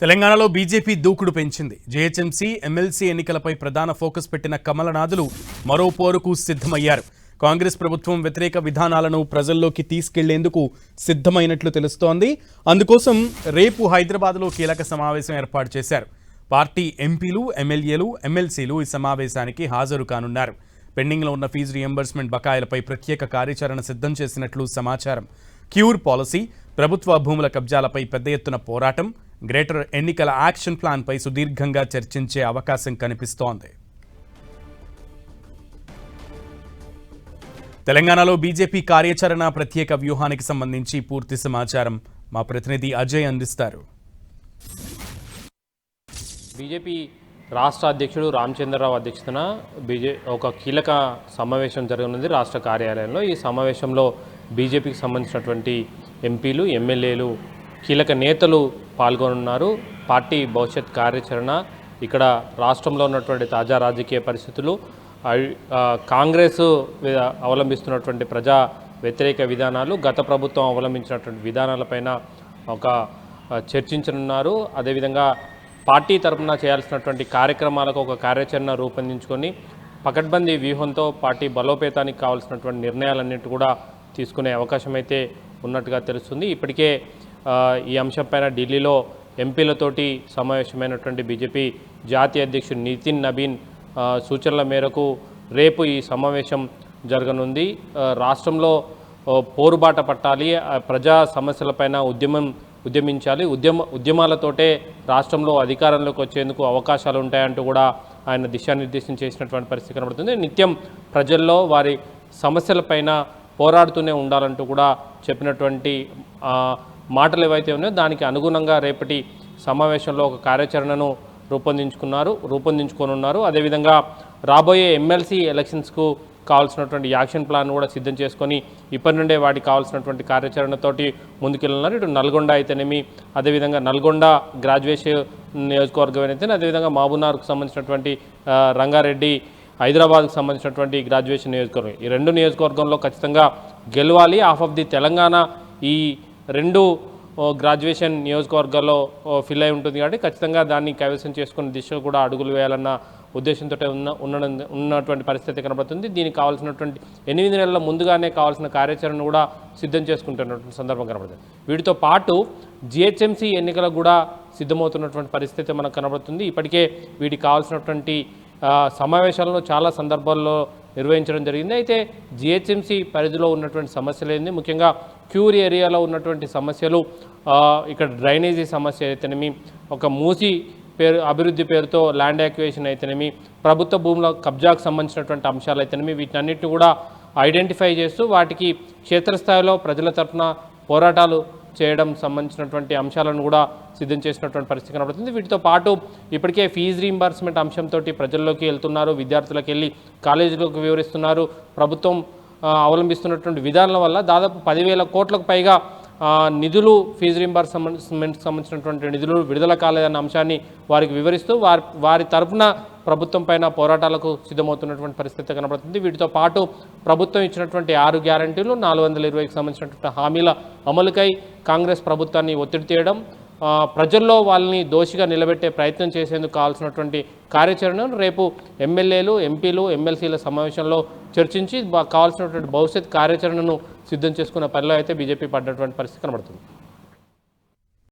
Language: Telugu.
తెలంగాణలో బీజేపీ దూకుడు పెంచింది. జేహెచ్ఎంసీ, ఎమ్మెల్సీ ఎన్నికలపై ప్రధాన ఫోకస్ పెట్టిన కమలనాథులు మరో పోరుకు సిద్ధమయ్యారు. కాంగ్రెస్ ప్రభుత్వం వ్యతిరేక విధానాలను ప్రజల్లోకి తీసుకెళ్లేందుకు సిద్ధమైనట్లు తెలుస్తోంది. అందుకోసం రేపు హైదరాబాద్లో కీలక సమావేశం ఏర్పాటు చేశారు. పార్టీ ఎంపీలు, ఎమ్మెల్యేలు, ఎమ్మెల్సీలు ఈ సమావేశానికి హాజరు కానున్నారు. పెండింగ్లో ఉన్న ఫీజు రియంబర్స్మెంట్ బకాయిలపై ప్రత్యేక కార్యాచరణ సిద్ధం చేసినట్లు సమాచారం. క్యూర్ పాలసీ, ప్రభుత్వ భూముల కబ్జాలపై పెద్ద ఎత్తున పోరాటం, గ్రేటర్ ఎన్నికల యాక్షన్ ప్లాన్పై సుదీర్ఘంగా చర్చించే అవకాశం కనిపిస్తోంది. తెలంగాణలో బీజేపీ కార్యాచరణ ప్రత్యేక వ్యూహానికి సంబంధించి పూర్తి సమాచారం మా ప్రతినిధి అజయ్ అందిస్తారు. బీజేపీ రాష్ట్ర అధ్యక్షుడు రామచంద్రరావు అధ్యక్షతన ఒక కీలక సమావేశం జరగనుంది రాష్ట్ర కార్యాలయంలో. ఈ సమావేశంలో బీజేపీకి సంబంధించినటువంటి ఎంపీలు, ఎమ్మెల్యేలు, కీలక నేతలు పాల్గొనున్నారు. పార్టీ భవిష్యత్ కార్యాచరణ, ఇక్కడ రాష్ట్రంలో ఉన్నటువంటి తాజా రాజకీయ పరిస్థితులు, కాంగ్రెస్ అవలంబిస్తున్నటువంటి ప్రజా వ్యతిరేక విధానాలు, గత ప్రభుత్వం అవలంబించినటువంటి విధానాలపైన ఒక చర్చించనున్నారు. అదేవిధంగా పార్టీ తరఫున చేయాల్సినటువంటి కార్యక్రమాలకు ఒక కార్యాచరణ రూపొందించుకొని పకడ్బందీ వ్యూహంతో పార్టీ బలోపేతానికి కావాల్సినటువంటి నిర్ణయాలన్నింటి కూడా తీసుకునే అవకాశం అయితే ఉన్నట్టుగా తెలుస్తుంది. ఇప్పటికే ఈ అంశంపైన ఢిల్లీలో ఎంపీలతోటి సమావేశమైనటువంటి బీజేపీ జాతీయ అధ్యక్షుడు నితిన్ నబీన్ సూచనల మేరకు రేపు ఈ సమావేశం జరగనుంది. రాష్ట్రంలో పోరుబాట పట్టాలి, ప్రజా సమస్యలపైన ఉద్యమించాలి, ఉద్యమాలతోటే రాష్ట్రంలో అధికారంలోకి వచ్చేందుకు అవకాశాలు ఉంటాయంటూ కూడా ఆయన దిశానిర్దేశం చేసినటువంటి పరిస్థితి కనబడుతుంది. నిత్యం ప్రజల్లో వారి సమస్యలపైన పోరాడుతూనే ఉండాలంటూ కూడా చెప్పినటువంటి మాటలు ఏవైతే ఉన్నాయో దానికి అనుగుణంగా రేపటి సమావేశంలో ఒక కార్యాచరణను రూపొందించుకోనున్నారు. అదేవిధంగా రాబోయే ఎమ్మెల్సీ ఎలక్షన్స్కు కావాల్సినటువంటి యాక్షన్ ప్లాన్ కూడా సిద్ధం చేసుకొని ఇప్పటి నుండే వాటికి కావాల్సినటువంటి కార్యాచరణతోటి ముందుకెళ్ళున్నారు. ఇటు నల్గొండ అయితేనేమి, అదేవిధంగా నల్గొండ గ్రాడ్యుయేషన్ నియోజకవర్గం అయితేనే, అదేవిధంగా మహబూబ్నగర్కు సంబంధించినటువంటి రంగారెడ్డి, హైదరాబాద్కు సంబంధించినటువంటి గ్రాడ్యుయేషన్ నియోజకవర్గం, ఈ రెండు నియోజకవర్గంలో ఖచ్చితంగా గెలవాలి. హాఫ్ ఆఫ్ ది తెలంగాణ ఈ రెండు గ్రాడ్యుయేషన్ నియోజకవర్గాల్లో ఫిల్ అయి ఉంటుంది కాబట్టి ఖచ్చితంగా దాన్ని కైవసం చేసుకునే దిశలో కూడా అడుగులు వేయాలన్న ఉద్దేశంతో ఉన్నటువంటి పరిస్థితి కనబడుతుంది. దీనికి కావాల్సినటువంటి 8 నెలల ముందుగానే కావాల్సిన కార్యాచరణ కూడా సిద్ధం చేసుకుంటున్నటువంటి సందర్భం కనబడుతుంది. వీటితో పాటు జిహెచ్ఎంసీ ఎన్నికలకు కూడా సిద్ధమవుతున్నటువంటి పరిస్థితి మనకు కనబడుతుంది. ఇప్పటికే వీటికి కావాల్సినటువంటి సమావేశాలను చాలా సందర్భాల్లో నిర్వహించడం జరిగింది. అయితే జిహెచ్ఎంసీ పరిధిలో ఉన్నటువంటి సమస్యలు ఏంది, ముఖ్యంగా క్యూర్ ఏరియాలో ఉన్నటువంటి సమస్యలు, ఇక్కడ డ్రైనేజీ సమస్య అయితేనేమి, ఒక మూసి అభివృద్ధి పేరుతో ల్యాండ్ యాక్విజిషన్ అయితేనేమి, ప్రభుత్వ భూముల కబ్జాకు సంబంధించినటువంటి అంశాలు అయితేనేమి, వీటన్నిటిని కూడా ఐడెంటిఫై చేస్తూ వాటికి క్షేత్రస్థాయిలో ప్రజల తరఫున పోరాటాలు చేయడం సంబంధించినటువంటి అంశాలను కూడా సిద్ధం చేసినటువంటి పరిస్థితి కనబడుతుంది. వీటితో పాటు ఇప్పటికే ఫీజు రీయింబర్స్మెంట్ అంశంతో ప్రజల్లోకి వెళ్తున్నారు, విద్యార్థులకు వెళ్ళి కాలేజీలోకి వివరిస్తున్నారు. ప్రభుత్వం అవలంబిస్తున్నటువంటి విధానాల వల్ల దాదాపు 10,000 కోట్లకు పైగా నిధులు, ఫీజు రీయింబర్స్మెంట్కి సంబంధించినటువంటి నిధులు విడుదల కాలేదన్న అంశాన్ని వారికి వివరిస్తూ వారి తరఫున ప్రభుత్వం పైన పోరాటాలకు సిద్ధమవుతున్నటువంటి పరిస్థితి కనబడుతుంది. వీటితో పాటు ప్రభుత్వం ఇచ్చినటువంటి 6 గ్యారంటీలు, 420కి సంబంధించినటువంటి హామీల అమలుకై కాంగ్రెస్ ప్రభుత్వాన్ని ఒత్తిడి చేయడం, ప్రజల్లో వాళ్ళని దోషిగా నిలబెట్టే ప్రయత్నం చేసేందుకు కావాల్సినటువంటి కార్యాచరణను రేపు ఎమ్మెల్యేలు, ఎంపీలు, ఎమ్మెల్సీల సమావేశంలో చర్చించి కావాల్సినటువంటి భవిష్యత్ కార్యాచరణను సిద్ధం చేసుకున్న పనిలో అయితే బీజేపీ పడ్డటువంటి పరిస్థితి కనబడుతుంది.